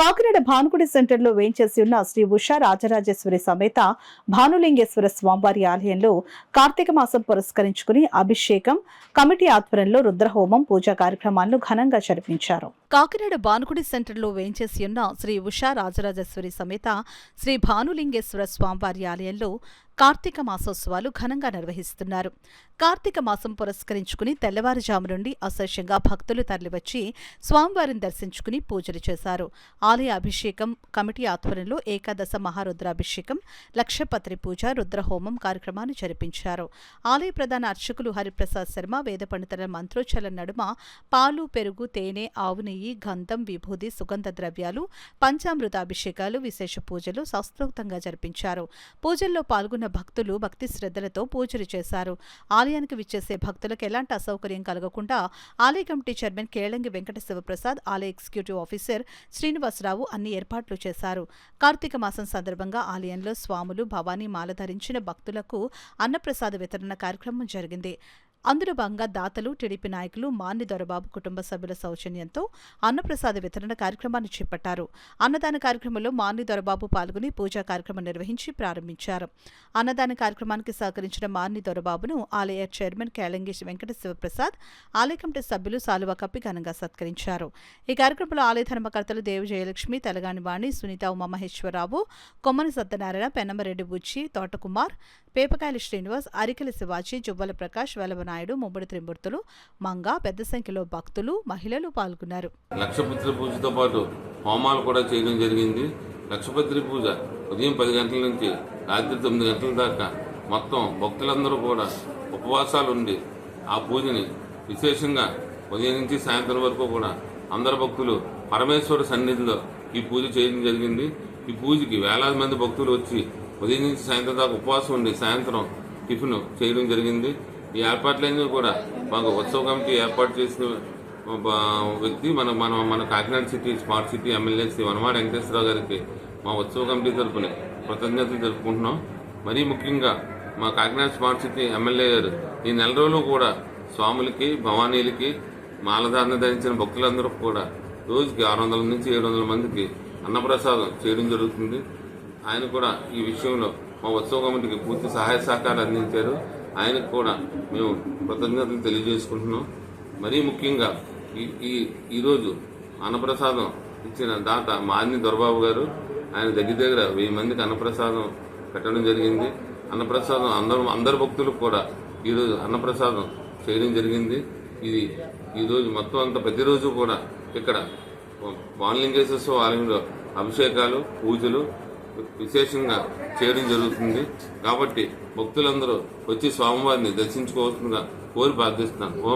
కాకినాడ భానుగుడి సెంటర్లో వేంచేసి ఉన్న శ్రీ ఉషా రాజరాజేశ్వరి సమేత భానులింగేశ్వర స్వామివారి ఆలయంలో కార్తీక మాసం పురస్కరించుకుని అభిషేకం కమిటీ ఆధ్వర్యంలో రుద్రహోమం పూజా కార్యక్రమాలను ఘనంగా జరిపించారు. కాకినాడ భానుగుడి సెంటర్లో వేంచేసి ఉన్న శ్రీ ఉషా రాజరాజేశ్వరి సమేత శ్రీ భానులింగేశ్వర స్వామివారి ఆలయంలో కార్తీక మాసోత్సవాలు ఘనంగా నిర్వహిస్తున్నారు. కార్తీక మాసం పురస్కరించుకుని తెల్లవారుజాము నుండి అశేషంగా భక్తులు తరలివచ్చి స్వామివారిని దర్శించుకుని పూజలు చేశారు. ఆలయ అభిషేకం కమిటీ ఆధ్వర్యంలో ఏకాదశ మహారుద్రాభిషేకం, లక్షపత్రి పూజ, రుద్రహోమం కార్యక్రమాన్ని జరిపించారు. ఆలయ ప్రధాన అర్చకులు హరిప్రసాద్ శర్మ వేద పండితుల మంత్రోచ్చల నడుమ పాలు, పెరుగు, తేనె, ఆవు నెయ్యి, గంధం, విభూది, సుగంధ ద్రవ్యాలు, పంచామృతాభిషేకాలు, విశేష పూజలు శాస్త్రోక్తంగా జరిపించారు. పూజల్లో పాల్గొన్న భక్తులు భక్తి శ్రద్ధలతో పూజలు చేశారు. ఆలయానికి విచ్చేసే భక్తులకు ఎలాంటి అసౌకర్యం కలగకుండా ఆలయ కమిటీ చైర్మన్ కేళంగి వెంకట శివప్రసాద్, ఆలయ ఎగ్జిక్యూటివ్ ఆఫీసర్ శ్రీనివాసరావు అన్ని ఏర్పాట్లు చేశారు. కార్తీక మాసం సందర్భంగా ఆలయంలో స్వాములు భవానీ మాల ధరించిన భక్తులకు అన్నప్రసాద వితరణ కార్యక్రమం జరిగింది. అందులో భాగంగా దాతలు, టీడీపీ నాయకులు, మాన్ని దొరబాబు కుటుంబ సభ్యుల సౌజన్యంతో అన్నప్రసాద వితరణ కార్యక్రమాన్ని చేపట్టారు. అన్నదాన కార్యక్రమంలో మాన్ని దొరబాబు పాల్గొని పూజా కార్యక్రమం నిర్వహించి ప్రారంభించారు. అన్నదాన కార్యక్రమానికి సహకరించిన మాన్ని దొరబాబును ఆలయ చైర్మన్ కేళంగి వెంకట శివప్రసాద్, ఆలయ కమిటీ సభ్యులు సాలువా కప్పి ఘనంగా సత్కరించారు. ఈ కార్యక్రమంలో ఆలయ ధర్మకర్తలు దేవి జయలక్ష్మి, తెలంగాణ వాణి, సునీత ఉమామహేశ్వరరావు, కొమ్మని సత్యనారాయణ, పెన్నమరెడ్డి బుచ్చి, తోటకుమార్, పేపకాయల శ్రీనివాస్, అరికెల శివాజీ, జువ్వల ప్రకాష్, వెలవనాయుడు, ముబ్బడి త్రిమూర్తులు, మంగ, పెద్ద సంఖ్యలో భక్తులు, మహిళలు పాల్గొన్నారు. లక్షపత్రి పూజతో పాటు హోమాలు కూడా చేయడం జరిగింది. లక్షపత్రి పూజ ఉదయం 10 గంటల నుంచి రాత్రి 9 గంటల దాకా మొత్తం భక్తులందరూ కూడా ఉపవాసాలు ఉండి ఆ పూజని విశేషంగా ఉదయం నుంచి సాయంత్రం వరకు కూడా అందరు భక్తులు పరమేశ్వర సన్నిధిలో ఈ పూజ చేయడం జరిగింది. ఈ పూజకి వేలాది మంది భక్తులు వచ్చి ఉదయం నుంచి సాయంత్రం దాకా ఉపవాసం ఉండి సాయంత్రం టిఫిన్ చేయడం జరిగింది. ఈ ఏర్పాట్లన్నీ కూడా మాకు ఉత్సవ కమిటీ ఏర్పాటు చేసిన వ్యక్తి మన Kakinada city smart city MLA Shri Vanamadi Venkateswara Rao గారికి మా ఉత్సవ కమిటీ తరఫున కృతజ్ఞతలు జరుపుకుంటున్నాం. మరీ ముఖ్యంగా మా కాకినాడ స్మార్ట్ సిటీ ఎమ్మెల్యే గారు ఈ నెల రోజులు కూడా స్వాములకి, భవానీలకి, మాలధారణ ధరించిన భక్తులందరూ కూడా రోజుకి 600 నుంచి 700 మందికి అన్నప్రసాదం చేయడం జరుగుతుంది. ఆయన కూడా ఈ విషయంలో మా ఉత్సవ కమిటీకి పూర్తి సహాయ సహకారాలు అందించారు. ఆయనకు కూడా మేము కృతజ్ఞతలు తెలియజేసుకుంటున్నాం. మరీ ముఖ్యంగా ఈరోజు అన్నప్రసాదం ఇచ్చిన దాత మాన్ని దొరబాబు గారు, ఆయన దగ్గర 1000 మందికి అన్నప్రసాదం పెట్టడం జరిగింది. అన్నప్రసాదం అందరు భక్తులకు కూడా ఈరోజు అన్నప్రసాదం చేయడం జరిగింది. ఇది ఈరోజు మొత్తం అంతా ప్రతిరోజు కూడా ఇక్కడ భానులింగేశ్వర ఆలయంలో అభిషేకాలు, పూజలు విశేషంగా చేయడం జరుగుతుంది. కాబట్టి భక్తులందరూ వచ్చి స్వామివారిని దర్శించుకోవాల్సిందిగా కోరి ప్రార్థిస్తున్నాను.